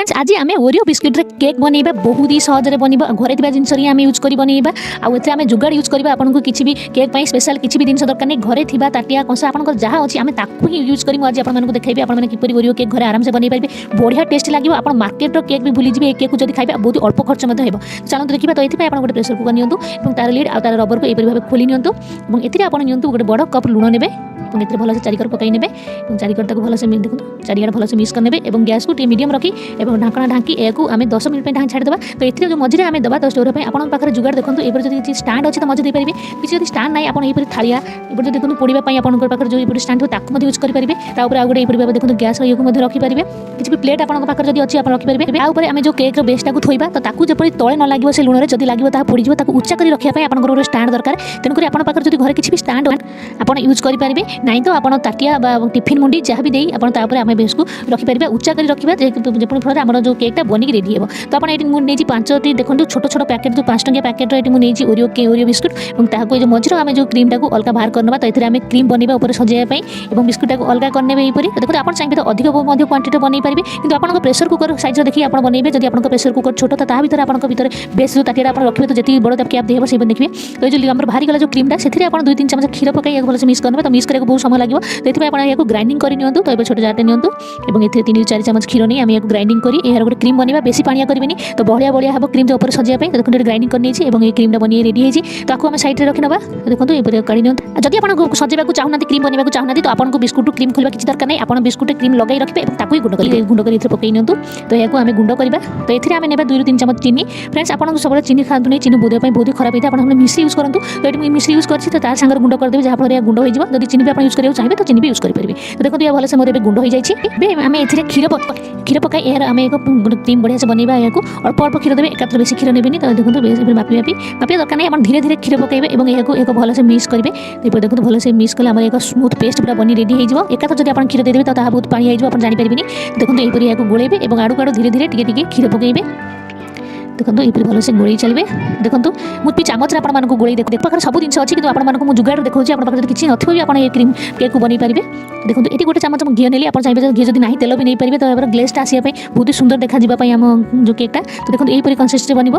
Friends आज आम Oreo biscuit रे केक बनइबा बहुत ही सहज बनइबा घरे थिबा जिंस रे आम यूज करी बनइबा आ एथे आम जुगाड़ यूज करबा आपन को किछि भी केक पई स्पेशल किछि भी जिंस दरकार नै घरे थिबा ताटिया कंसा आपन को जहा अछि आम ताकू ही यूज करी आज आपन मन को देखाइबे आपन माने किपरि ओरियो केक घरे आराम से बनइ पाइबे बढ़िया टेस्ट लागिवो आपन मार्केट रो केक भी भूली जिबे केक को जदी खाइबे बहुत अल्प खर्च मध्ये हेबो चलंतु देखिबा तो एथि पई आपन गोटे प्रेशर कुकर नियंतु एवं तार लीड आ तार रबर को एपरि भाबे खोली नियंतु एवं एथि आपन नियंतु गोटे बड़ कप लूण नेबे एवं एथि भलो से चारिकर पकाई नेबे एवं चारिकर ताको भलो से देखु चारियाड भलो से मिक्स कर नेबे एवं गैस को मीडियम रखी एवं ढाकणा ढांकी एको आमे 10 मिनिट पे ढांक छाड़ देबा तो एथि जो मझिरे आमे दबा तो स्टोर पे आपन पाखरे जुगाड़ देखंतु एपर जदी किछि स्टैंड अछि त मझि दे परिबे किछि जदी स्टैंड नै आपन एपर थालिया एपर जदी देखंतु पोड़ीबा पई आपन पाखरे जो एपर स्टैंड हो ताको मधि यूज करि परिबे ता ऊपर आ गुडे एपर भाबे देखंतु गैस रो को मधि रखि परिबे किछि भी प्लेट आपन पाखरे जदी अछि आपन रखि परिबे आ ऊपर आमे जो केक रो बेसटा को थोइबा तो ताकू जेपरि तळे न लागिवो से लुण रे जदी लागिवो ता पोड़ी जिवो ताकू उच्चा करी रखिया पई आपन रो स्टैंड दरकार तेन करी आपन पाखरे जदी घरे किछि भी स्टैंड आपन यूज करि परिबे नै तो आपन ताटिया बा टिफिन मुंडी जहा भी देई आपन ता ऊपर आमे बेस को रखि परिबे उच्चा करी रखिबा जेपरि फଳରେ हमर जो केकटा बनिक रेडी हेबो तो आपन एटी मु नेजी 5टी देखंतु छोट छोट पैकेट जो 5 टंकिया पैकेट रो एटी मु नेजी ओरियो बिस्कुट एवं ताको जो मझिरो आमे जो क्रीम टाको अलगा बाहर करनबा तो एथिरे आमे क्रीम बनिबा ऊपर सजाया पई एवं बिस्कुट टाको अलगा करनेबे एपरि देखो आपन चाहिबे तो अधिक मध्य क्वांटिटी बनै परिबे किंतु आपन प्रेशर कुकर साइज रो देखि आपन बनइबे जदि आपन प्रेशर कुकर छोट ता भीतर आपन भीतर बेस जो ताटिया आपन रखिबे तो जेति बड़ कैप देबो से देखिबे तो जो हमर भारी गला जो क्रीम टा सेथिरे आपन 2-3 चमच खीर पकाई एक भलो से मिक्स करनेबे तो मिक्स करे बहुत समय लागिवो तो एथि आपन याको ग्राइंडिंग करि नियंतु तो एबे छोट जारटे नियंतु एवं एथि 3-4 चमच खीर नै आमे याको ग्राइंडिंग करी एहर गोटे क्रीम बनिबा बेसी पानिया करबेनी तो बढिया बढिया हबो क्रीम जो ऊपर सजिया पे देखो ग्राइंडिंग करनी छी एवं ए क्रीम टा बनिए रेडी हेजी तो आको हम साइड रे रखि नबा देखंतु एपर काढी नियंतु जदि आपन सजेबा को चाहुनाती क्रीम बनिबा को चाहुनाती तो आपन को बिस्कुट क्रीम खोलबा किछि दरकार नै आपन बिस्कुट क्रीम लगाई रखिबे एवं ताको गुंड करी एथि पकाई नियंतु तो याको आमे गुंड करबा तो एथिरे आमे नेबा 2-3 चमच चीनी फ्रेंड्स आपन सब चीनी खांतु नै चीनी बोधे पई बहुत खराब हेता आपन मिश्री यूज करंतु तो एटी मिश्री यूज करछि तो तार संगर गुंड कर देबे जहा फळे गुंड होई जिवो जदि चीनी भी आपन यूज करियो चाहबे तो चीनी भी यूज करि परबे तो देखंतु या भले से मोर एबे गुंड होई जायछि बे आमे एथिरे खीर पकाई एहर आमे एक क्रीम बढ़िया से बनइबा याको अल्प अल्प खीर देबे एकात्र बेसी खीर नेबेनी तो देखंतु बेसी मापी दरकार नै अपन धीरे धीरे खीर पकाइबे एवं याको एक भलो से मिक्स करिवे तो देखंतु भलो से मिक्स कले हमर एक स्मूथ पेस्ट पूरा बनी रेडी हे जिवो एकात्र जदि अपन खीर दे देबे तो ता बहुत पानी हे जिवो अपन जानि परिबिनी देखंतु एपरि याको गोळेबे एवं आडू आडू धीरे धीरे टिके टिके खीर पकाइबे देखो ये भलो से गोल चलिए देखो मुझे चामच आप गोल देख पाखे सब जिन अच्छी कि आपको जुगाड़ देखा आप किसी नथिबो भी आप क्रीम केक को बन पारे देखो ये गोटे चामच घी नेली आप चाहिए घी जब ना तेल भी नहीं पारे तो ग्लेजटा आसापी बहुत ही सुंदर देखा आम जो केकटा तो देखो यहीपरि कन्सिस्टेंसी बन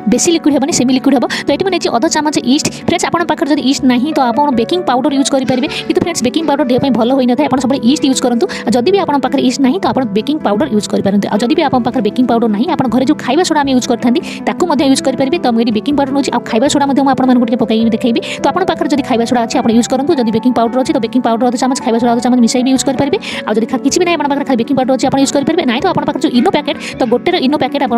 बेसी लिक्विड हेनी सेमी लिक्विड हम तो ये नहीं अधा चामच ईस्ट फ्रेंड्स आप पाखे जब ईस्ट ना तो आप बेकिंग पाउडर यूज करेंगे कि फ्रेंड्स बेकिंग पाउडर देह भल होई न था सब ईस्ट यूज करूँ जदि भी आप पाखे ईस्ट ना तो आप बेकिंग पाउडर यूज करेंगे और जदि भी आप पाखे बेकिंग पाउडर ना आप घर जो खाଇବା सोडा आम यूज करते यूज करेंगे तो मुझे बेकिंग पाउडर नौची खाଇବା सोडा आपको पकई देखी तो आप पाखे जब खाଇବା सोडा अच्छी आप यूज करूँ जब बेकिंग पाउडर अच्छी तो बेकिंग पाउडर अधा चामच खाଇବା सोडा अधा चामच मिसाई भी यूज करेंगे और जब किसी भी ना आप खाली बेकिंग पाउडर अच्छी आप यूज करेंगे ना तो आप जो इनो पैकेट तो गोटे इनो पैकेट आप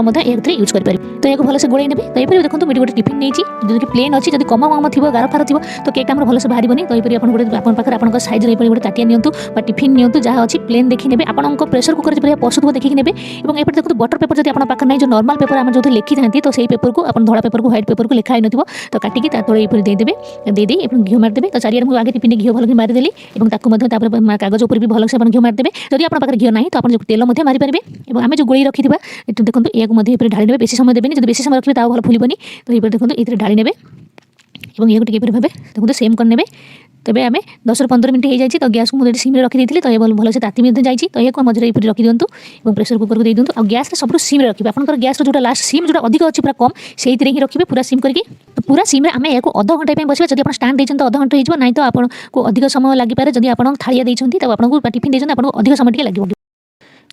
यूज करेंगे तो ये भलो से गोल ने तो ये देखो मुझे गोटे टिफिन नहीं जो प्लेन अच्छी जब कम कम थी गार फार थी तो केक भलो से बाहर नहीं तो ये गोटे पाखे आप साइज गोटे ताटिया नियंतु टिफिन नियंतु जहाँ अच्छी प्लेन देखी ने आपको प्रेशर कुकर जो पशु देखिए ने और ये देखो बटर पेपर जब आप पाखे ना जो नॉर्मल पेपर आम जो लिखी था तो सही पेपर को आप धड़ा पेपर को व्हाइट पेपर को लिखा ही नथिबो तो काटिकी तले देदेवे दे घी मारदेवे तो चारियार मुझे आगे टिफिन घी भल मारिदेली और कागज उपर भी भल से घी मारदेवे जदि आप पाखे घी ना तो आप तेल मारि पारे और आम जो गोली रखी देखो ये ढाली ने बेसी समय देवेनि जब बेसी समय रखिए भल फुलबनी तो ये देखो ये ढाली ने और ये टे भावे देखो सेम करने तेबे आमे 10-15 मिनट हो जाए तो गैस को मुझे सीम रखी थी तो ये भलो से ताती जाइए तो ये मझे ये रखी दिंतु और प्रेशर कुकर को दे दिंतु और गैस सब सीम रखिए आपंकर गैस जो लास्ट सीम जो अधिक अच्छी पूरा कम से ही रखिए पूरा सीम करके तो पूरा सीम आम या अध घंटे बस जब आप स्टांड देते तो अध घंटे हो ना तो आपको अधिक समय लगे जब आप थालिया देते तो आपको टिफिन देते आपको अधिक समय लगे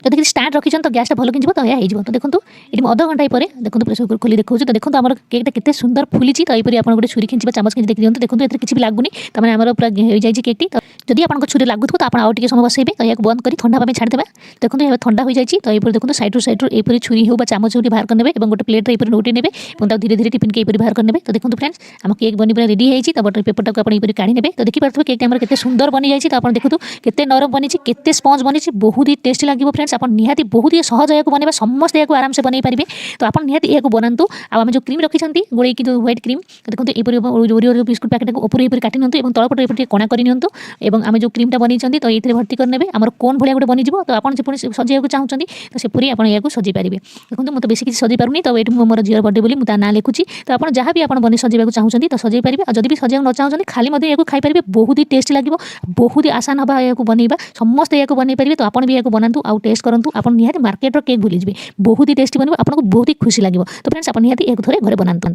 जब स्टार्ट रखी तो गैस भल कि तो यह तो देखो ये अध घंटा पर देखो प्रेशर कुकर खोली देखो तो देखो आम केकटा केते सुंदर फुली तो यहपरि आप गोटे छुरी खिंची चामच खिंची देखी दिखाँ देखो ये किसी भी लगुनि तो मैंने आम पूरा हो जाए केकटी तो जदि आपको छुरी लगुथ तो आप आउ टे समय बसैबे तो यह बंद कर ठंडा पाई छाड़देवा देखो ये ठंडा हो जाए तो ये देखो सैड्रु सैड्रु यहपरि छुरी हो चामच हो बाहर करने और गोटे प्लेट ये नोटी ने और धीरे धीरे टिफिन के यहपरि बाहर करने तो देखो फ्रेंड्स आम केक बनी पूरा रेडी होती तो बटर पेपर टाक आप काढ़ी ने तो देखिए केक आम के सुंदर बनी जाए तो आप देखो केते नरम बनी केते स्पंज बनी बहुत ही टेस्टी लगे फ्रेंड्स आप निहाती बहुत ही सहज या बनवा समस्त या आराम से बन पारे तो आप निहाती या बनातु आम जो क्रीम रखी गोल की जो व्हाइट क्रीम देखो ओरियो बिस्कुट पैकेट को ऊपर ये काटी नियंतु तलपट ये कणा कर नियंतु आम जो क्रीमटा बनी तो ये भर्ती करने आम कोन भाया गोटे बनीज तो आप सजाइक चाहते तो से पूरी आप सजाई पारे देखो मुझे बेस किसी सजाई पारूनी तो ये मोर झीर बर्थडे बोली मुझे ना लिखुची तो आप जहाँ भी आप बनी सजाइक चाहते तो सजाई पारे और जब भी सजाइक न चाहते खाली या खाई पारे बहुत ही टेस्ट लगे बहुत ही आसान हवा या बनइबा समस्त या बन पारे तो आप भी या बनातु आउ टेस्ट टेस्ट करंतु आपण निहाती मार्केट रो केक भूली जिवे बहुत ही टेस्टी बनबो आपनको बहुत ही खुशी लागिवो तो फ्रेंड्स आपण निहाती एक थोरे घरे बनांतु।